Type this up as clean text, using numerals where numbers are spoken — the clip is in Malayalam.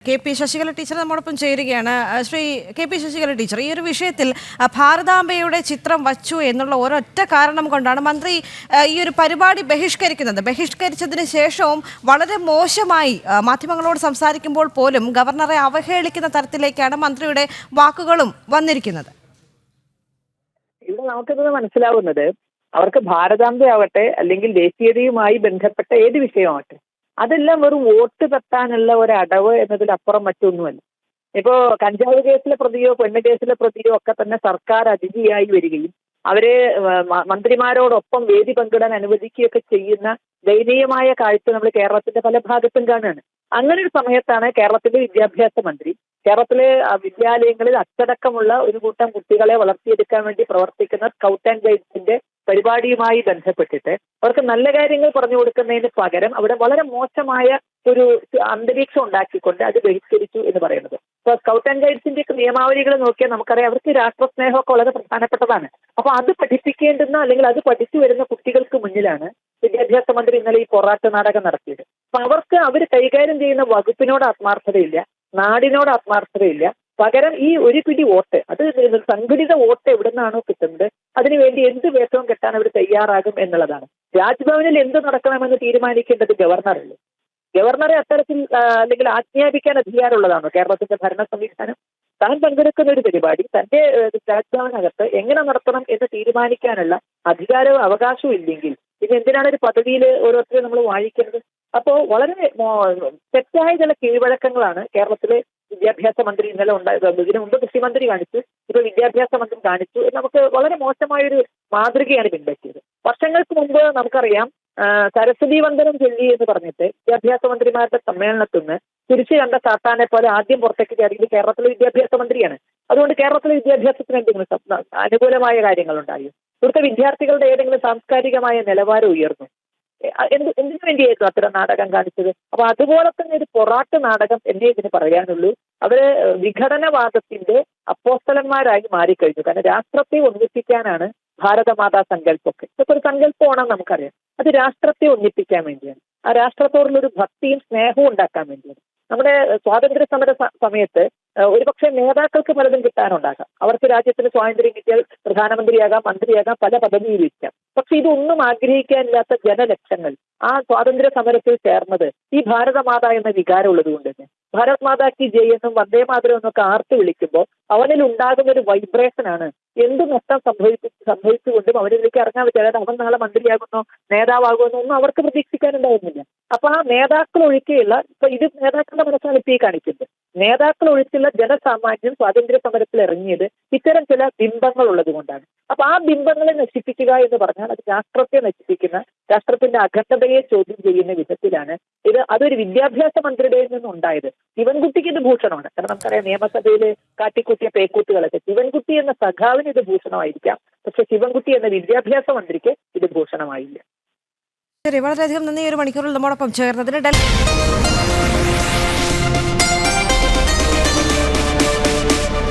കെ പി ശശികല ടീച്ചർ നമ്മോടൊപ്പം ചേരുകയാണ്. Shri K P Sasikala teacher, ഈ ഒരു വിഷയത്തിൽ ഭാരതാംബയുടെ ചിത്രം വച്ചു എന്നുള്ള ഒരൊറ്റ കാരണം കൊണ്ടാണ് മന്ത്രി ഈ ഒരു പരിപാടി ബഹിഷ്കരിക്കുന്നത്. ബഹിഷ്കരിച്ചതിന് ശേഷവും വളരെ മോശമായി മാധ്യമങ്ങളോട് സംസാരിക്കുമ്പോൾ പോലും ഗവർണറെ അവഹേളിക്കുന്ന തരത്തിലേക്കാണ് മന്ത്രിയുടെ വാക്കുകളും വന്നിരിക്കുന്നത്. ഇവിടെ നമുക്കിത് മനസ്സിലാവുന്നത്, അവർക്ക് ഭാരതാംബയാവട്ടെ അല്ലെങ്കിൽ ദേശീയതയുമായി ബന്ധപ്പെട്ട ഏത് വിഷയമാവട്ടെ, അതെല്ലാം വെറും വോട്ട് തട്ടാനുള്ള ഒരു അടവ് എന്നതിലപ്പുറം മറ്റൊന്നുമല്ല. ഇപ്പോ കഞ്ചാവ് കേസിലെ പ്രതിയോ പെണ്ണ് കേസിലെ പ്രതിയോ ഒക്കെ തന്നെ സർക്കാർ അതിഥിയായി വരികയും അവരെ മന്ത്രിമാരോടൊപ്പം വേദി പങ്കിടാൻ അനുവദിക്കുകയൊക്കെ ചെയ്യുന്ന ദയനീയമായ കാഴ്ച നമ്മൾ കേരളത്തിന്റെ പല ഭാഗത്തും കാണുകയാണ്. അങ്ങനെ ഒരു സമയത്താണ് കേരളത്തിലെ വിദ്യാഭ്യാസ മന്ത്രി കേരളത്തിലെ വിദ്യാലയങ്ങളിൽ അച്ചടക്കമുള്ള ഒരു കൂട്ടം കുട്ടികളെ വളർത്തിയെടുക്കാൻ വേണ്ടി പ്രവർത്തിക്കുന്ന സ്കൗട്ട് ആൻഡ് ഗൈഡ്സിന്റെ പരിപാടിയുമായി ബന്ധപ്പെട്ടിട്ട് അവർക്ക് നല്ല കാര്യങ്ങൾ പറഞ്ഞു കൊടുക്കുന്നതിന് പകരം അവിടെ വളരെ മോശമായ ഒരു അന്തരീക്ഷം ഉണ്ടാക്കിക്കൊണ്ട് അത് ബഹിഷ്കരിച്ചു എന്ന് പറയുന്നത്. ഇപ്പൊ സ്കൗട്ട് ആൻഡ് ഗൈഡ്സിന്റെ നിയമാവലികൾ നോക്കിയാൽ നമുക്കറിയാം, അവർക്ക് രാഷ്ട്രസ്നേഹമൊക്കെ വളരെ പ്രധാനപ്പെട്ടതാണ്. അപ്പൊ അത് പഠിപ്പിക്കേണ്ടുന്ന അല്ലെങ്കിൽ അത് പഠിച്ചു വരുന്ന കുട്ടികൾക്ക് മുന്നിലാണ് വിദ്യാഭ്യാസ മന്ത്രി ഇന്നലെ ഈ പൊറാട്ട് നാടകം നടത്തിയത്. അപ്പൊ അവർക്ക് അവർ കൈകാര്യം ചെയ്യുന്ന വകുപ്പിനോട് ആത്മാർത്ഥതയില്ല, നാടിനോട് ആത്മാർത്ഥതയില്ല. പകരം ഈ ഒരു പിടി വോട്ട്, അത് സംഘടിത വോട്ട് എവിടെ നിന്നാണോ കിട്ടുന്നത് അതിനുവേണ്ടി എന്ത് വേഷവും കെട്ടാൻ അവർ തയ്യാറാകും എന്നുള്ളതാണ്. രാജ്ഭവനിൽ എന്ത് നടക്കണമെന്ന് തീരുമാനിക്കേണ്ടത് ഗവർണറല്ലേ. ഗവർണറെ അത്തരത്തിൽ അല്ലെങ്കിൽ ആജ്ഞാപിക്കാൻ അധികാരമുള്ളതാണോ കേരളത്തിന്റെ ഭരണ സംവിധാനം? താൻ പങ്കെടുക്കുന്ന ഒരു പരിപാടി തന്റെ രാജ്ഭവനകത്ത് എങ്ങനെ നടത്തണം എന്ന് തീരുമാനിക്കാനുള്ള അധികാരവും അവകാശവും ഇല്ലെങ്കിൽ പിന്നെ എന്തിനാണ് ഒരു പദവിയിൽ ഓരോരുത്തരും നമ്മൾ വാഴിക്കുന്നത്? അപ്പോ വളരെ തെറ്റായ ചില കീഴ്വഴക്കങ്ങളാണ് കേരളത്തിലെ വിദ്യാഭ്യാസ മന്ത്രി ഇന്നലെ ഉണ്ടായത്. ഇതിനു മുമ്പ് കൃഷിമന്ത്രി കാണിച്ചു, ഇപ്പൊ വിദ്യാഭ്യാസ മന്ത്രി കാണിച്ചു. നമുക്ക് വളരെ മോശമായൊരു മാതൃകയാണ് പിൻപറ്റിയത്. വർഷങ്ങൾക്ക് മുമ്പ് നമുക്കറിയാം, സരസ്വതി വന്ദനം ചൊല്ലി എന്ന് പറഞ്ഞിട്ട് വിദ്യാഭ്യാസ മന്ത്രിമാരുടെ സമ്മേളനത്തിൽ നിന്ന് തിരിച്ചു കണ്ട സാത്താനെ പോലെ ആദ്യം പുറത്തേക്ക് കയറിയത് കേരളത്തിലെ വിദ്യാഭ്യാസ മന്ത്രിയാണ്. അതുകൊണ്ട് കേരളത്തിലെ വിദ്യാഭ്യാസത്തിന് എന്തെങ്കിലും അനുകൂലമായ കാര്യങ്ങൾ ഉണ്ടായോ? ഇവിടുത്തെ വിദ്യാർത്ഥികളുടെ ഏതെങ്കിലും സാംസ്കാരികമായ നിലവാരം ഉയർന്നു? എന്തിനു വേണ്ടിയായിരുന്നു അത്തരം നാടകം കാണിച്ചത്? അപ്പൊ അതുപോലെ തന്നെ ഒരു പൊറാട്ട് നാടകം എന്നേ ഇതിന് പറയാനുള്ളൂ. അവര് വിഘടനവാദത്തിന്റെ അപ്പോസ്തലന്മാരായി മാറിക്കഴിഞ്ഞു. കാരണം രാഷ്ട്രത്തെ ഒന്നിപ്പിക്കാനാണ് ഭാരതമാതാ സങ്കല്പമൊക്കെ. ഇതൊക്കെ ഒരു സങ്കല്പമാണെന്ന് നമുക്കറിയാം. അത് രാഷ്ട്രത്തെ ഒന്നിപ്പിക്കാൻ വേണ്ടിയാണ്, ആ രാഷ്ട്രത്തോടുള്ള ഒരു ഭക്തിയും സ്നേഹവും ഉണ്ടാക്കാൻ വേണ്ടിയാണ്. നമ്മുടെ സ്വാതന്ത്ര്യ സമര സമയത്ത് ഒരുപക്ഷെ നേതാക്കൾക്ക് പലതും കിട്ടാനുണ്ടാകാം. അവർക്ക് രാജ്യത്തിന് സ്വാതന്ത്ര്യം കിട്ടിയാൽ പ്രധാനമന്ത്രിയാകാം, മന്ത്രിയാകാം, പല പദവിയിൽ ഇരിക്കാം. പക്ഷെ ഇതൊന്നും ആഗ്രഹിക്കാനില്ലാത്ത ജനലക്ഷങ്ങൾ ആ സ്വാതന്ത്ര്യ സമരത്തിൽ ചേർന്നത് ഈ ഭാരതമാത എന്ന വികാരം ഉള്ളത് കൊണ്ട് തന്നെ. ഭാരത് മാതാ കി ജയ് എന്നും വന്ദേ മാതരം എന്നൊക്കെ ആർത്ത് വിളിക്കുമ്പോൾ അവനിൽ ഉണ്ടാകുന്ന ഒരു വൈബ്രേഷൻ ആണ് എന്ത് നഷ്ടം സംഭവിച്ചുകൊണ്ടും അവരിലേക്ക് ഇറങ്ങാൻ പറ്റാതെ അവൻ നാളെ മന്ത്രിയാകുന്നോ നേതാവാകുമെന്നോ ഒന്നും അവർക്ക് പ്രതീക്ഷിക്കാനുണ്ടായിരുന്നില്ല. അപ്പൊ ആ നേതാക്കൾ ഒഴികെയുള്ള, ഇപ്പൊ ഇത് നേതാക്കളുടെ മനസ്സാണ് ഇപ്പൊ ഈ കാണിക്കുന്നത്, നേതാക്കൾ ഒഴിച്ചുള്ള ജനസാമാന്യം സ്വാതന്ത്ര്യ സമരത്തിൽ ഇറങ്ങിയത് ഇത്തരം ചില ബിംബങ്ങൾ ഉള്ളത് കൊണ്ടാണ്. അപ്പൊ ആ ബിംബങ്ങളെ നശിപ്പിക്കുക എന്ന് പറഞ്ഞാൽ അത് രാഷ്ട്രത്തെ നശിപ്പിക്കുന്ന, രാഷ്ട്രത്തിന്റെ അഖണ്ഡതയെ ചോദ്യം ചെയ്യുന്ന വിധത്തിലാണ് ഇത്. അതൊരു വിദ്യാഭ്യാസ മന്ത്രിയുടെ നിന്നുണ്ടായത്. ശിവൻകുട്ടിക്ക് ഇത് ഭൂഷണമാണ്. കാരണം നമുക്കറിയാം, നിയമസഭയിൽ കാട്ടിക്കൂട്ടിയ പേക്കൂത്തുകളൊക്കെ ശിവൻകുട്ടി എന്ന സഖാവിന് ഇത് ഭൂഷണമായിരിക്കാം, പക്ഷെ ശിവൻകുട്ടി എന്ന വിദ്യാഭ്യാസ മന്ത്രിക്ക് ഇത് ഭൂഷണമായില്ല. ശരി, വളരെയധികം നന്ദി. ഒരു മണിക്കൂറിൽ നമ്മോടൊപ്പം ചേർന്നതിന്.